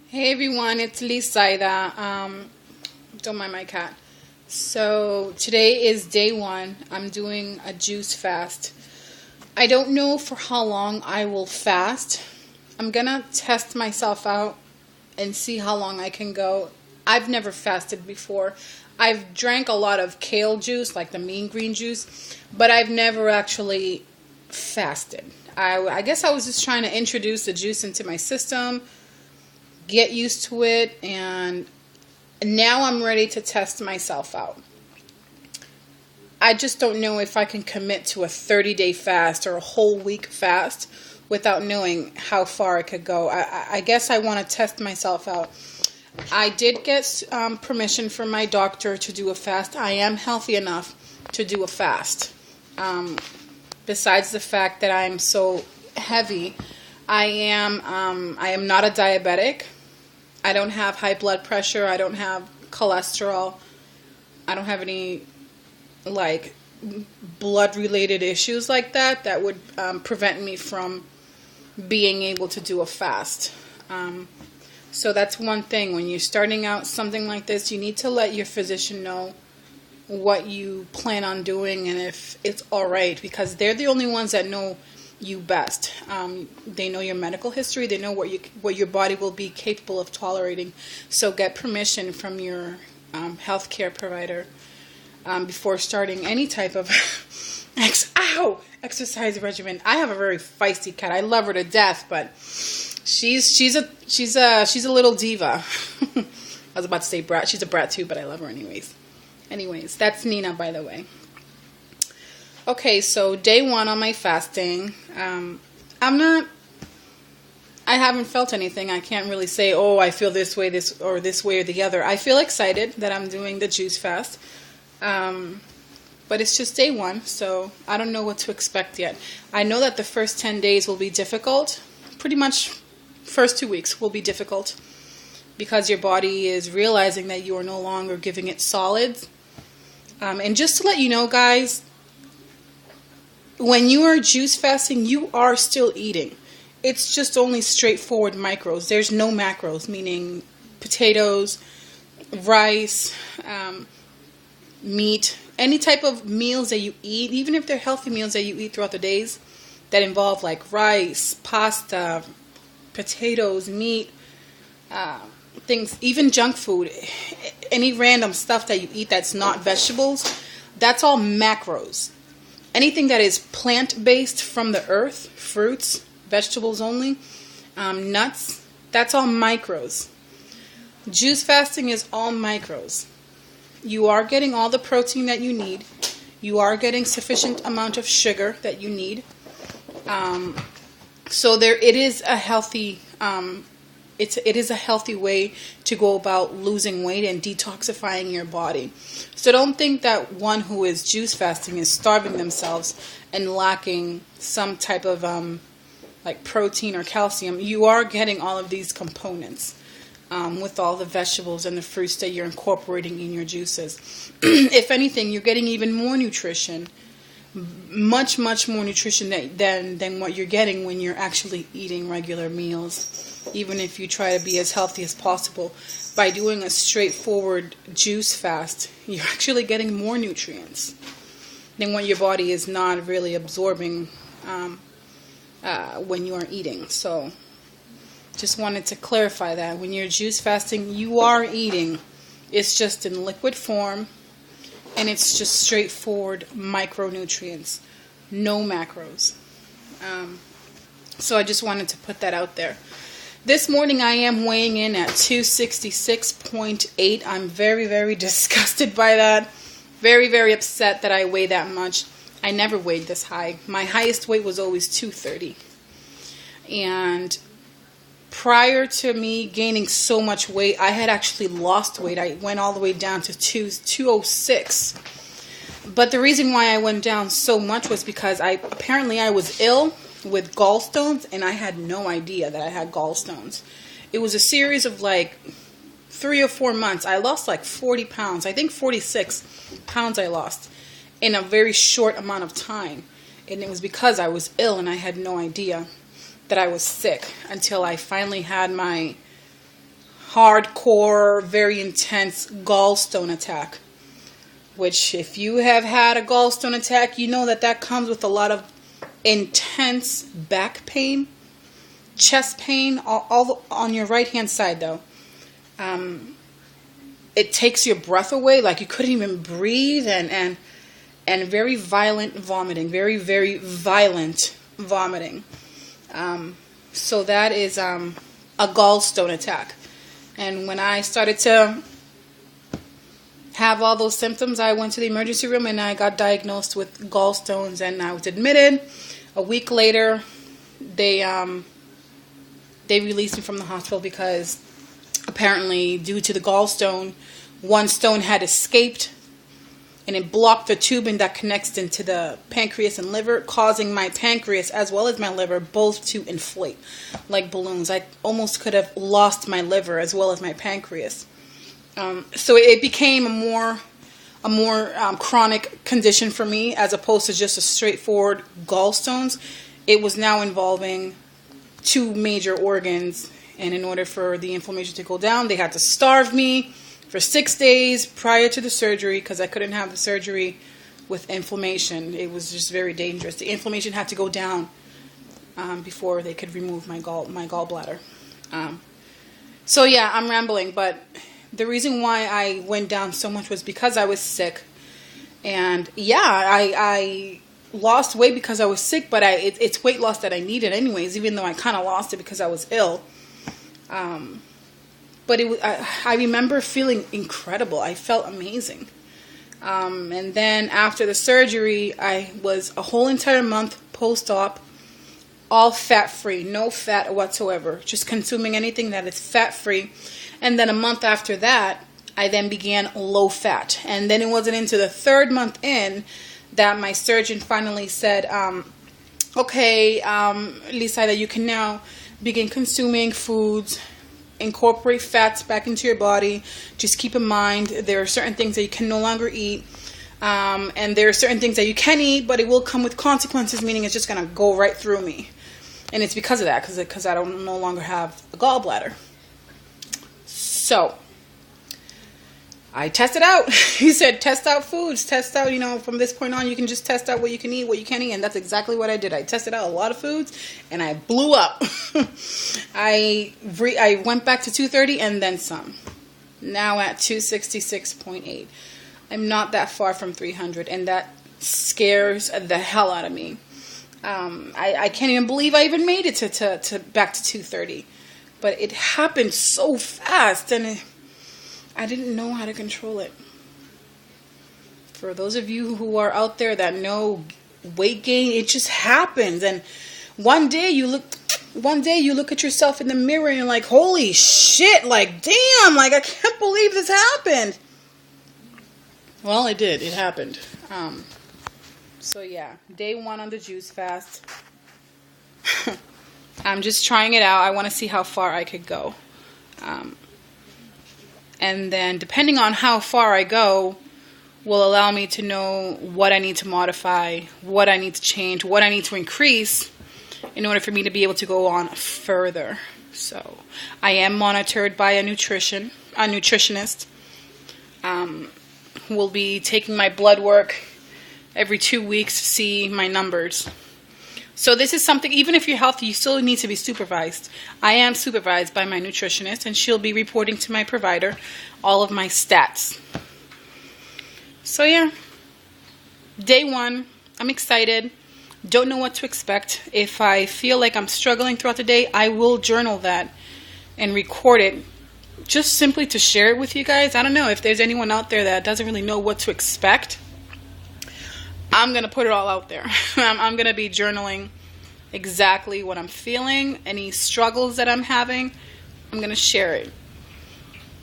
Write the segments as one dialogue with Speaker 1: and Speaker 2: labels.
Speaker 1: Hey everyone, it's Lisaida. Don't mind my cat. So today is day one. I'm doing a juice fast. I don't know for how long I will fast. I'm gonna test myself out and see how long I can go. I've never fasted before. I've drank a lot of kale juice, like the mean green juice, but I've never actually fasted. I guess I was just trying to introduce the juice into my system, get used to it, and now I'm ready to test myself out. I just don't know if I can commit to a 30-day fast or a whole week fast without knowing how far I could go. I guess I want to test myself out. I did get permission from my doctor to do a fast. I am healthy enough to do a fast. Besides the fact that I'm so heavy, I am not a diabetic. I don't have high blood pressure. I don't have cholesterol. I don't have any blood-related issues like that would prevent me from being able to do a fast. So that's one thing. When you're starting out something like this, you need to let your physician know what you plan on doing and if it's all right, because they're the only ones that know you best. They know your medical history. They know what your body will be capable of tolerating. So get permission from your healthcare provider before starting any type of exercise regimen. I have a very feisty cat. I love her to death, but she's a little diva. I was about to say brat. She's a brat too, but I love her anyways. Anyways, that's Nina, by the way. Okay, so day one on my fasting. I haven't felt anything. I can't really say, oh, I feel this way or the other. I feel excited that I'm doing the juice fast. But it's just day one, so I don't know what to expect yet. I know that the first 10 days will be difficult. Pretty much first 2 weeks will be difficult because your body is realizing that you are no longer giving it solids. And just to let you know, guys, when you are juice fasting, you are still eating. It's just only straightforward micros. There's no macros, meaning potatoes, rice, meat, any type of meals that you eat, even if they're healthy meals that you eat throughout the days that involve like rice, pasta, potatoes, meat, things, even junk food, any random stuff that you eat that's not vegetables, that's all macros. Anything that is plant-based from the earth, fruits, vegetables only, nuts, that's all micros. Juice fasting is all micros. You are getting all the protein that you need. You are getting sufficient amount of sugar that you need. So it is a healthy it is a healthy way to go about losing weight and detoxifying your body. So don't think that one who is juice fasting is starving themselves and lacking some type of like protein or calcium. You are getting all of these components with all the vegetables and the fruits that you're incorporating in your juices. If anything, you're getting even more nutrition. Much more nutrition than what you're getting when you're actually eating regular meals. Even if you try to be as healthy as possible, by doing a straightforward juice fast, you're actually getting more nutrients than what your body is not really absorbing when you are eating. So just wanted to clarify that. When you're juice fasting, you are eating. It's just in liquid form. And it's just straightforward micronutrients, no macros. So I just wanted to put that out there. This morning I am weighing in at 266.8. I'm very disgusted by that. Very upset that I weigh that much. I never weighed this high. My highest weight was always 230. And prior to me gaining so much weight, I had actually lost weight. I went all the way down to 206. But the reason why I went down so much was because I was ill with gallstones, and I had no idea that I had gallstones. It was a series of like 3 or 4 months. I lost like 40 pounds. I think 46 pounds I lost in a very short amount of time. And it was because I was ill and I had no idea that I was sick until I finally had my hardcore, very intense gallstone attack. Which, if you have had a gallstone attack, you know that that comes with a lot of intense back pain, chest pain, all on your right hand side though. It takes your breath away, like you couldn't even breathe, and very violent vomiting, very, very violent vomiting. So that is a gallstone attack. And when I started to have all those symptoms, I went to the emergency room and I got diagnosed with gallstones, and I was admitted. A week later, they released me from the hospital because apparently, due to the gallstone, one stone had escaped and it blocked the tubing that connects into the pancreas and liver, causing my pancreas as well as my liver both to inflate like balloons. I almost could have lost my liver as well as my pancreas. So it became a more chronic condition for me, as opposed to just a straightforward gallstones. It was now involving two major organs, and in order for the inflammation to go down, they had to starve me for 6 days prior to the surgery, because I couldn't have the surgery with inflammation. It was just very dangerous. The inflammation had to go down before they could remove my gallbladder. So yeah, I'm rambling, but the reason why I went down so much was because I was sick. And yeah, I lost weight because I was sick, but it's weight loss that I needed anyways, even though I kind of lost it because I was ill. But I remember feeling incredible. I felt amazing. And then after the surgery, I was a whole entire month post-op, all fat-free, no fat whatsoever, just consuming anything that is fat-free. And then a month after that, I then began low fat. And then it wasn't into the 3rd month in that my surgeon finally said, okay, Lisa, that you can now begin consuming foods, incorporate fats back into your body. Just keep in mind, there are certain things that you can no longer eat. And there are certain things that you can eat, but it will come with consequences, meaning it's just going to go right through me. And it's because of that, because I don't no longer have a gallbladder. So I tested out. He said, test out foods, test out, from this point on, you can just test out what you can eat, what you can't eat. And that's exactly what I did. I tested out a lot of foods and I blew up. I went back to 230 and then some. Now at 266.8. I'm not that far from 300, and that scares the hell out of me. I can't even believe I even made it to back to 230. But it happened so fast, and I didn't know how to control it. For those of you who are out there that know weight gain, it just happens. And one day you look at yourself in the mirror and you're like, holy shit, like, damn, like, I can't believe this happened. Well, it did. It happened. So yeah, day 1 on the juice fast. I'm just trying it out. I want to see how far I could go. And then depending on how far I go will allow me to know what I need to modify, what I need to change, what I need to increase in order for me to be able to go on further. So I am monitored by a nutritionist. Will be taking my blood work every 2 weeks to see my numbers. So this is something, even if you're healthy, you still need to be supervised. I am supervised by my nutritionist, and she'll be reporting to my provider all of my stats. So yeah, day 1, I'm excited. Don't know what to expect. If I feel like I'm struggling throughout the day, I will journal that and record it, just simply to share it with you guys. I don't know if there's anyone out there that doesn't really know what to expect. I'm going to put it all out there. I'm going to be journaling exactly what I'm feeling, any struggles that I'm having. I'm going to share it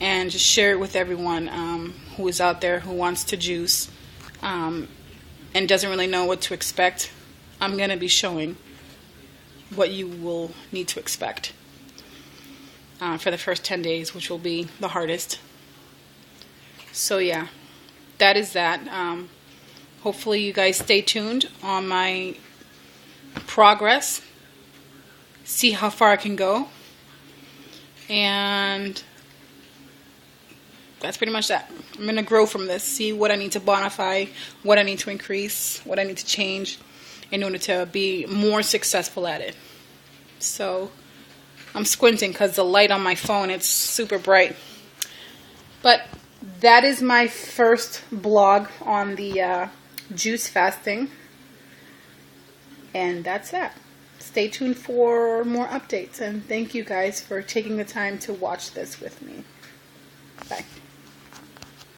Speaker 1: and just share it with everyone who is out there who wants to juice and doesn't really know what to expect. I'm going to be showing what you will need to expect for the first 10 days, which will be the hardest. So yeah, that is that. Hopefully you guys stay tuned on my progress. See how far I can go. And that's pretty much that. I'm going to grow from this, see what I need to modify, what I need to increase, what I need to change in order to be more successful at it. So I'm squinting because the light on my phone, it's super bright. But that is my first blog on the juice fasting. And that's that. Stay tuned for more updates. And thank you guys for taking the time to watch this with me.